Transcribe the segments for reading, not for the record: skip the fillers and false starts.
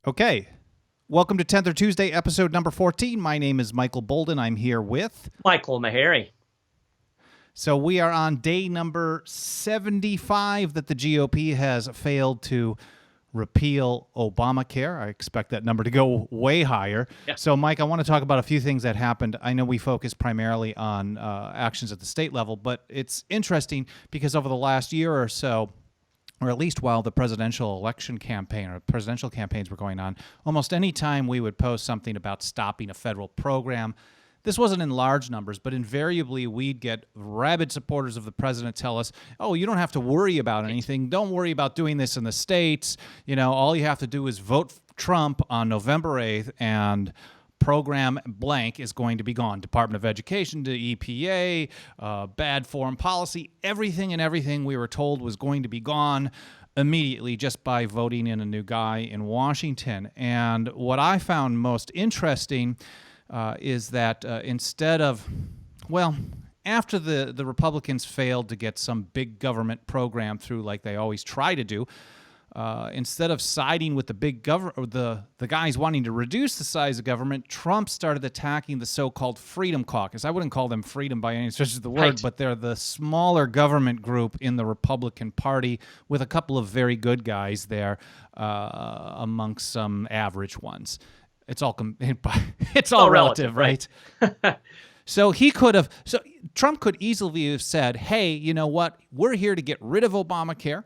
Okay. Welcome to 10th or Tuesday, episode number 14. My name is Michael Boldin. I'm here with Michael Maharrey. So we are on day number 75 that the GOP has failed to repeal Obamacare. I expect that number to go way higher. Yeah. So, Mike, I want to talk about a few things that happened. I know we focus primarily on actions at the state level, but it's interesting because over the last year or so, or at least while the presidential election campaign or presidential campaigns were going on, almost any time we would post something about stopping a federal program, this wasn't in large numbers, but invariably we'd get rabid supporters of the president tell us, oh, you don't have to worry about anything. Don't worry about doing this in the states. You know, all you have to do is vote Trump on November 8th and program blank is going to be gone. Department of Education to EPA, bad foreign policy, everything we were told was going to be gone immediately just by voting in a new guy in Washington. And what I found most interesting is that instead of, well, after the Republicans failed to get some big government program through like they always try to do, instead of siding with the big the guys wanting to reduce the size of government, Trump started attacking the so-called Freedom Caucus. I wouldn't call them freedom by any stretch of the word, Right. but they're the smaller government group in the Republican Party with a couple of very good guys there amongst some average ones. It's all it's all relative, right? So Trump could easily have said, hey, you know what? We're here to get rid of Obamacare.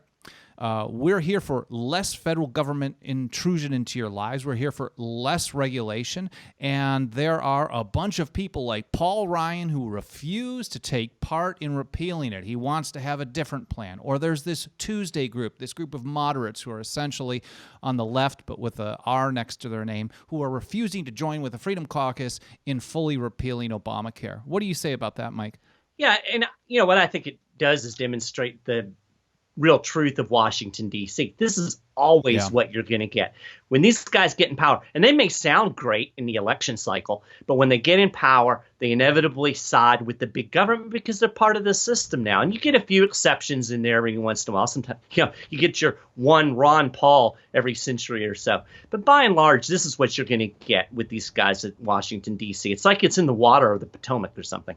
We're here for less federal government intrusion into your lives. We're here for less regulation. And there are a bunch of people like Paul Ryan who refuse to take part in repealing it. He wants to have a different plan. Or there's this Tuesday group, this group of moderates who are essentially on the left, but with a R next to their name, who are refusing to join with the Freedom Caucus in fully repealing Obamacare. What do you say about that, Mike? Yeah, and you know what I think it does is demonstrate the real truth of Washington, D.C. This is always what you're going to get. When these guys get in power, and they may sound great in the election cycle, but when they get in power, they inevitably side with the big government because they're part of the system now. And you get a few exceptions in there every once in a while. Sometimes, you get your one Ron Paul every century or so. But by and large, this is what you're going to get with these guys at Washington, D.C. It's like it's in the water of the Potomac or something.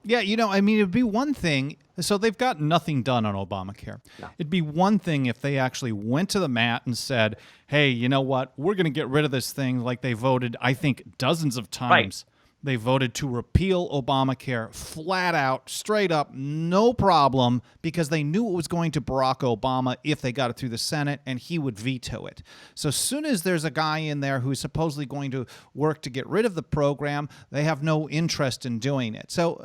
Yeah, it'd be one thing. So they've got nothing done on Obamacare. No. It'd be one thing if they actually went to the mat and said, hey, you know what? We're going to get rid of this thing like they voted, I think, dozens of times. Right. They voted to repeal Obamacare flat out, straight up, no problem, because they knew it was going to Barack Obama if they got it through the Senate, and he would veto it. So as soon as there's a guy in there who's supposedly going to work to get rid of the program, they have no interest in doing it. So,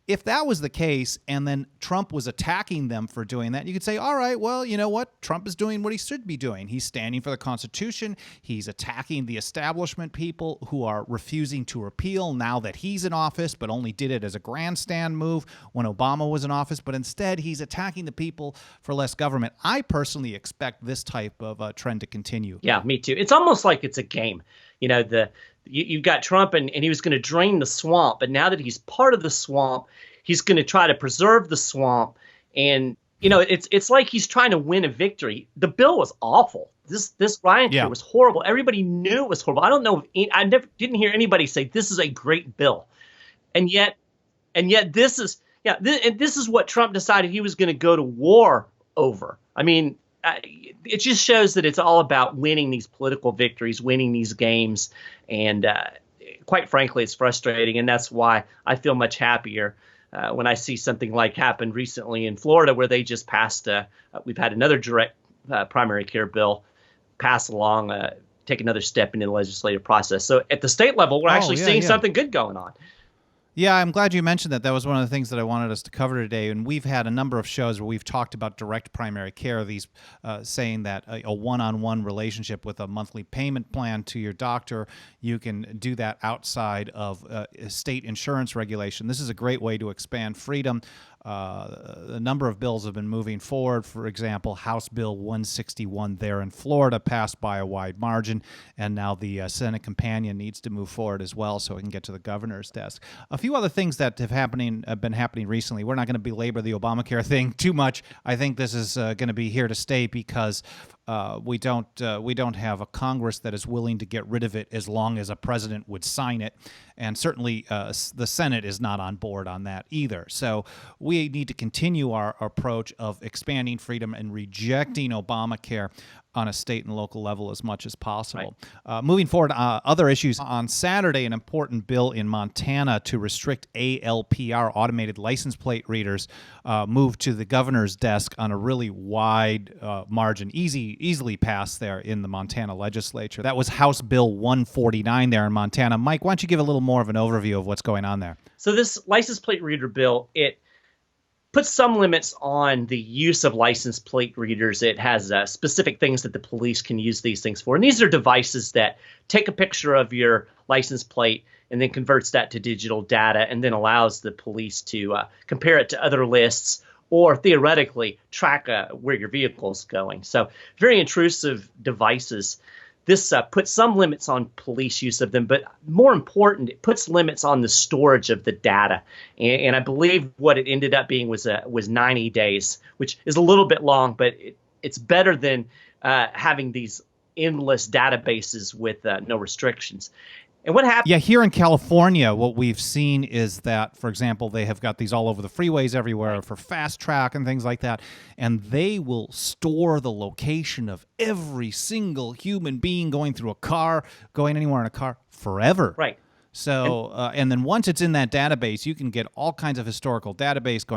if that was the case and then Trump was attacking them for doing that, you could say, all right, well, you know what? Trump is doing what he should be doing. He's standing for the Constitution. He's attacking the establishment people who are refusing to repeal now that he's in office, but only did it as a grandstand move when Obama was in office. But instead, he's attacking the people for less government. I personally expect this type of trend to continue. Yeah, me too. It's almost like it's a game. You've got Trump and he was going to drain the swamp. But now that he's part of the swamp, he's going to try to preserve the swamp. And, it's like he's trying to win a victory. The bill was awful. This Ryan Care was horrible. Everybody knew it was horrible. I don't know. Didn't hear anybody say this is a great bill. And yet this is this is what Trump decided he was going to go to war over. It just shows that it's all about winning these political victories, winning these games. And quite frankly, it's frustrating. And that's why I feel much happier when I see something like happened recently in Florida, where they just passed. We've had another direct primary care bill pass along, take another step into the legislative process. So at the state level, we're actually seeing something good going on. Yeah, I'm glad you mentioned that. That was one of the things that I wanted us to cover today. And we've had a number of shows where we've talked about direct primary care, these saying that a one-on-one relationship with a monthly payment plan to your doctor, you can do that outside of state insurance regulation. This is a great way to expand freedom. A number of bills have been moving forward. For example, House Bill 161 there in Florida passed by a wide margin, and now the Senate companion needs to move forward as well so it can get to the governor's desk. A few other things that have been happening recently. We're not going to belabor the Obamacare thing too much. I think this is going to be here to stay because we don't have a Congress that is willing to get rid of it as long as a president would sign it, and certainly the Senate is not on board on that either. So we need to continue our approach of expanding freedom and rejecting Obamacare on a state and local level as much as possible. Right. Moving forward, other issues. On Saturday, an important bill in Montana to restrict ALPR, automated license plate readers, moved to the governor's desk on a really wide margin, easily passed there in the Montana legislature. That was House Bill 149 there in Montana. Mike, why don't you give a little more of an overview of what's going on there? So this license plate reader bill, it puts some limits on the use of license plate readers. It has specific things that the police can use these things for. And these are devices that take a picture of your license plate and then converts that to digital data and then allows the police to compare it to other lists or theoretically track where your vehicle is going. So very intrusive devices. This puts some limits on police use of them, but more important, it puts limits on the storage of the data. And I believe what it ended up being was 90 days, which is a little bit long, but it's better than having these endless databases with no restrictions. And what happened? Yeah, here in California, what we've seen is that, for example, they have got these all over the freeways everywhere for fast track and things like that, and they will store the location of every single human being going through a car, going anywhere in a car forever. Right. So, and then once it's in that database, you can get all kinds of historical database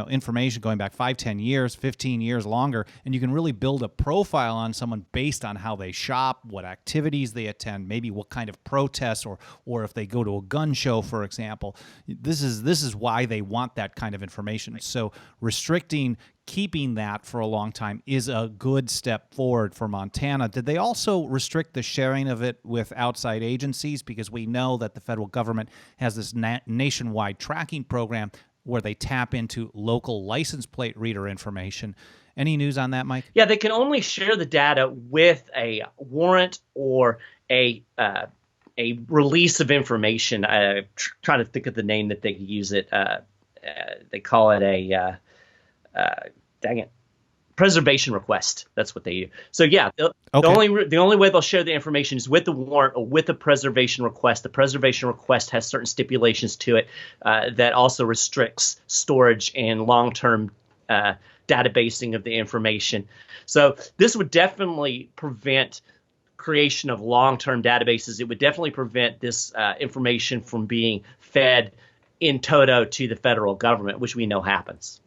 information going back 5, 10 years, 15 years longer, and you can really build a profile on someone based on how they shop, what activities they attend, maybe what kind of protests, or if they go to a gun show, for example. This is why they want that kind of information. So keeping that for a long time is a good step forward for Montana. Did they also restrict the sharing of it with outside agencies? Because we know that the federal government has this nationwide tracking program where they tap into local license plate reader information. Any news on that, Mike? Yeah, they can only share the data with a warrant or a release of information. Trying to think of the name that they use it. They call it preservation request. That's what they use. So yeah, the only way they'll share the information is with the warrant or with a preservation request. The preservation request has certain stipulations to it that also restricts storage and long-term databasing of the information. So this would definitely prevent creation of long-term databases. It would definitely prevent this information from being fed in toto to the federal government, which we know happens.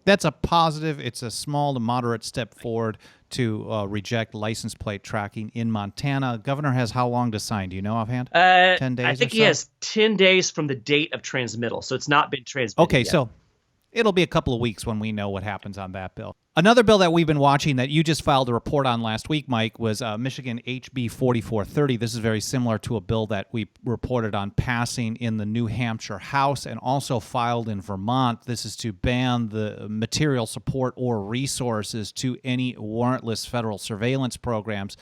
That's a positive. It's a small to moderate step forward to reject license plate tracking in Montana. Governor has how long to sign? Do you know offhand? 10 days I think or so? He has 10 days from the date of transmittal, so it's not been transmitted Okay, yet. So it'll be a couple of weeks when we know what happens on that bill. Another bill that we've been watching that you just filed a report on last week, Mike, was Michigan HB 4430. This is very similar to a bill that we reported on passing in the New Hampshire House and also filed in Vermont. This is to ban the material support or resources to any warrantless federal surveillance programs.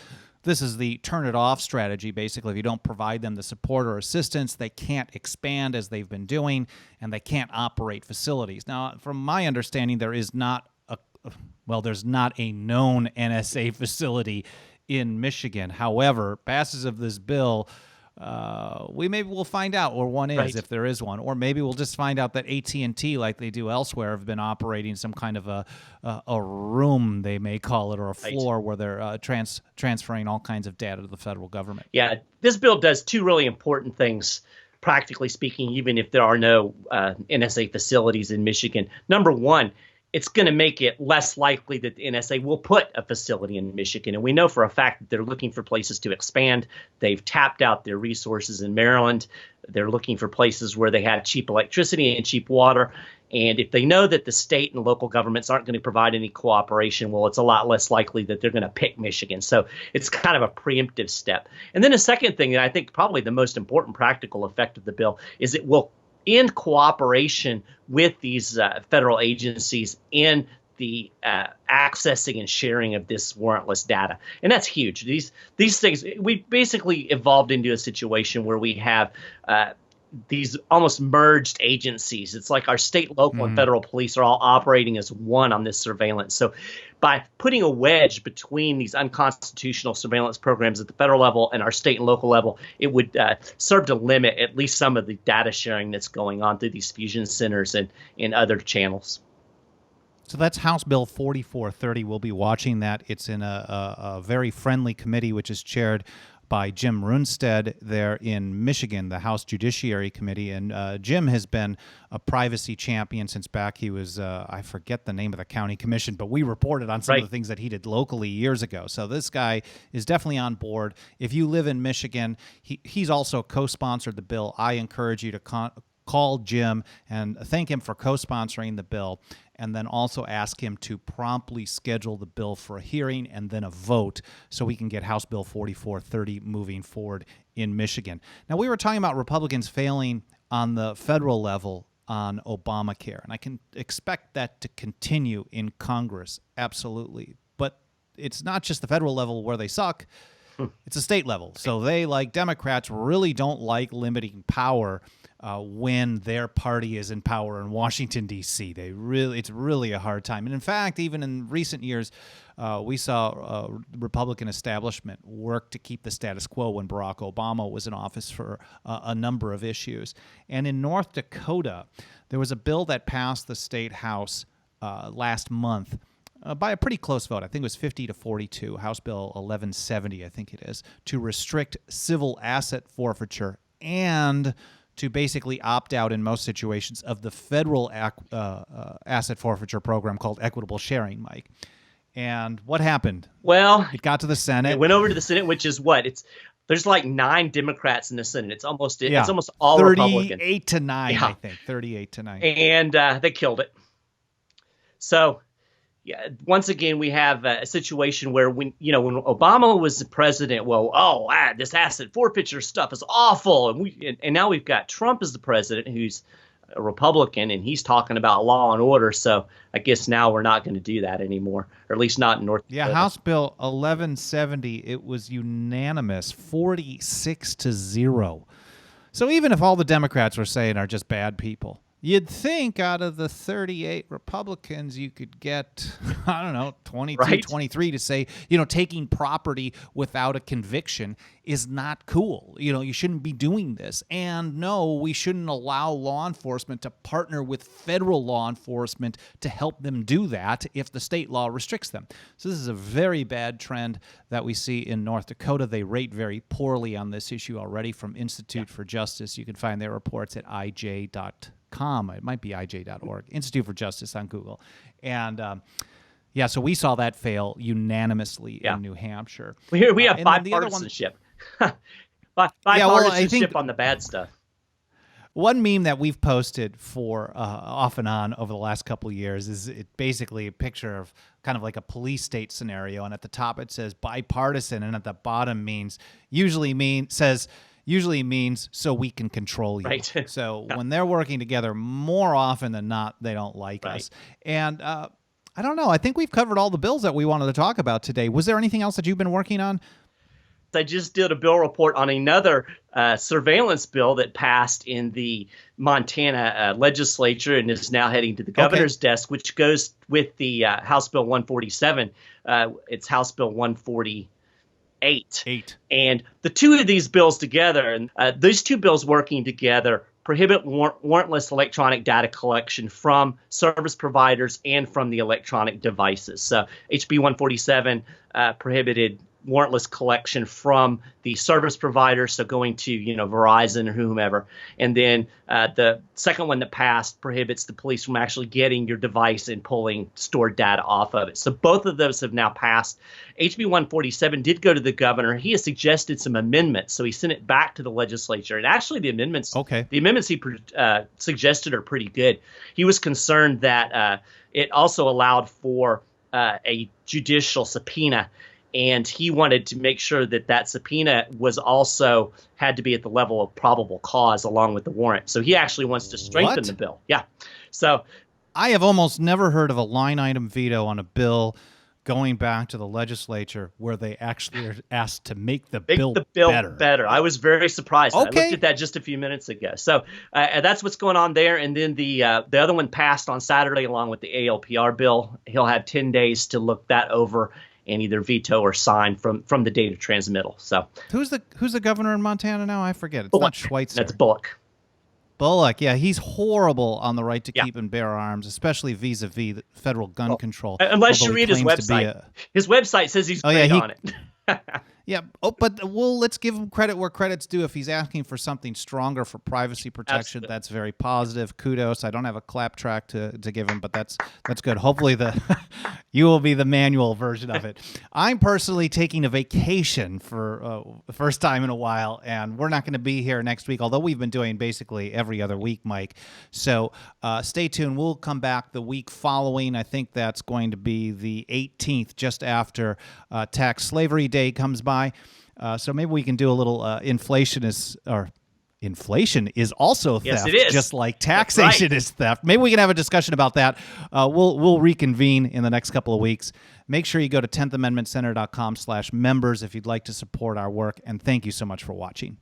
This is the turn it off strategy. Basically, if you don't provide them the support or assistance, they can't expand as they've been doing, and they can't operate facilities. Now, from my understanding, there's not a known NSA facility in Michigan. However, passes of this bill, we'll find out where one is, right, if there is one, or maybe we'll just find out that AT&T, like they do elsewhere, have been operating some kind of a room, they may call it, or a floor, right, where they're transferring all kinds of data to the federal government. Yeah, this bill does two really important things, practically speaking, even if there are no NSA facilities in Michigan. Number one, it's going to make it less likely that the NSA will put a facility in Michigan. And we know for a fact that they're looking for places to expand. They've tapped out their resources in Maryland. They're looking for places where they have cheap electricity and cheap water. And if they know that the state and local governments aren't going to provide any cooperation, well, it's a lot less likely that they're going to pick Michigan. So it's kind of a preemptive step. And then a second thing, and I think probably the most important practical effect of the bill, is it will in cooperation with these federal agencies in the accessing and sharing of this warrantless data. And that's huge. These things, we basically evolved into a situation where we have these almost merged agencies. It's like our state, local, and federal police are all operating as one on this surveillance. So by putting a wedge between these unconstitutional surveillance programs at the federal level and our state and local level, it would serve to limit at least some of the data sharing that's going on through these fusion centers and in other channels. So that's House Bill 4430. We'll be watching that. It's in a very friendly committee, which is chaired by Jim Runstead there in Michigan, the House Judiciary Committee. And Jim has been a privacy champion since back he was, I forget the name of the county commission, but we reported on some of the things that he did locally years ago. So this guy is definitely on board. If you live in Michigan, he's also co-sponsored the bill. I encourage you to call Jim and thank him for co-sponsoring the bill, and then also ask him to promptly schedule the bill for a hearing and then a vote so we can get House Bill 4430 moving forward in Michigan. Now, we were talking about Republicans failing on the federal level on Obamacare, and I can expect that to continue in Congress, absolutely. But it's not just the federal level where they suck. It's a state level. So they, like Democrats, really don't like limiting power when their party is in power in Washington, D.C. It's really a hard time. And in fact, even in recent years, we saw Republican establishment work to keep the status quo when Barack Obama was in office for a number of issues. And in North Dakota, there was a bill that passed the state house last month by a pretty close vote. I think it was 50 to 42, House Bill 1170, I think it is, to restrict civil asset forfeiture and to basically opt out in most situations of the federal asset forfeiture program called equitable sharing, Mike. And what happened? Well, it got to the Senate. It went over to the Senate, which is what? There's like 9 Democrats in the Senate. It's almost all 38 Republican. 38 to 9, I think. 38 to 9. And they killed it. So yeah, once again, we have a situation where when Obama was the president, this asset forfeiture stuff is awful. And now we've got Trump as the president, who's a Republican, and he's talking about law and order. So I guess now we're not going to do that anymore, or at least not in North Dakota. Yeah, House Bill 1170, it was unanimous, 46 to 0. So even if all the Democrats were saying are just bad people, you'd think out of the 38 Republicans, you could get, 22, 23 to say, taking property without a conviction is not cool. You shouldn't be doing this. And no, we shouldn't allow law enforcement to partner with federal law enforcement to help them do that if the state law restricts them. So this is a very bad trend that we see in North Dakota. They rate very poorly on this issue already from Institute for Justice. You can find their reports at ij.com. It might be ij.org, Institute for Justice on Google. And so we saw that fail unanimously in New Hampshire. We have bipartisanship. Bipartisanship on the bad stuff. One meme that we've posted for off and on over the last couple of years is basically a picture of kind of like a police state scenario. And at the top it says bipartisan, and at the bottom usually means so we can control you. Right. So when they're working together, more often than not, they don't like us. And I don't know. I think we've covered all the bills that we wanted to talk about today. Was there anything else that you've been working on? I just did a bill report on another surveillance bill that passed in the Montana legislature and is now heading to the governor's desk, which goes with the House Bill 147. It's House Bill 148. And the two of these bills together, and these two bills working together, prohibit warrantless electronic data collection from service providers and from the electronic devices. So HB 147 prohibited warrantless collection from the service provider, so going to Verizon or whomever. And then the second one that passed prohibits the police from actually getting your device and pulling stored data off of it. So both of those have now passed. HB 147 did go to the governor. He has suggested some amendments, so he sent it back to the legislature. And actually, the amendments he suggested are pretty good. He was concerned that it also allowed for a judicial subpoena and he wanted to make sure that that subpoena was also had to be at the level of probable cause along with the warrant. So he actually wants to strengthen the bill. Yeah. So I have almost never heard of a line item veto on a bill going back to the legislature where they actually are asked to make the bill better. I was very surprised. Okay. I looked at that just a few minutes ago. So that's what's going on there. And then the other one passed on Saturday along with the ALPR bill. He'll have 10 days to look that over and either veto or sign from the date of transmittal. So who's the governor in Montana now? I forget. It's not Schweitzer. That's Bullock. Bullock, yeah, he's horrible on the right to keep and bear arms, especially vis-a-vis the federal gun control. Unless you read his website. His website says he's great on it. Yeah. Oh, but let's give him credit where credit's due. If he's asking for something stronger for privacy protection, that's very positive. Kudos. I don't have a clap track to give him, but that's good. Hopefully you will be the manual version of it. I'm personally taking a vacation for the first time in a while, and we're not going to be here next week, although we've been doing basically every other week, Mike. So stay tuned. We'll come back the week following. I think that's going to be the 18th, just after Tax Slavery Day comes by. So maybe we can do a little inflation is also theft, yes, it is. Just like taxation is theft. Maybe we can have a discussion about that. We'll reconvene in the next couple of weeks. Make sure you go to 10thamendmentcenter.com/members if you'd like to support our work. And thank you so much for watching.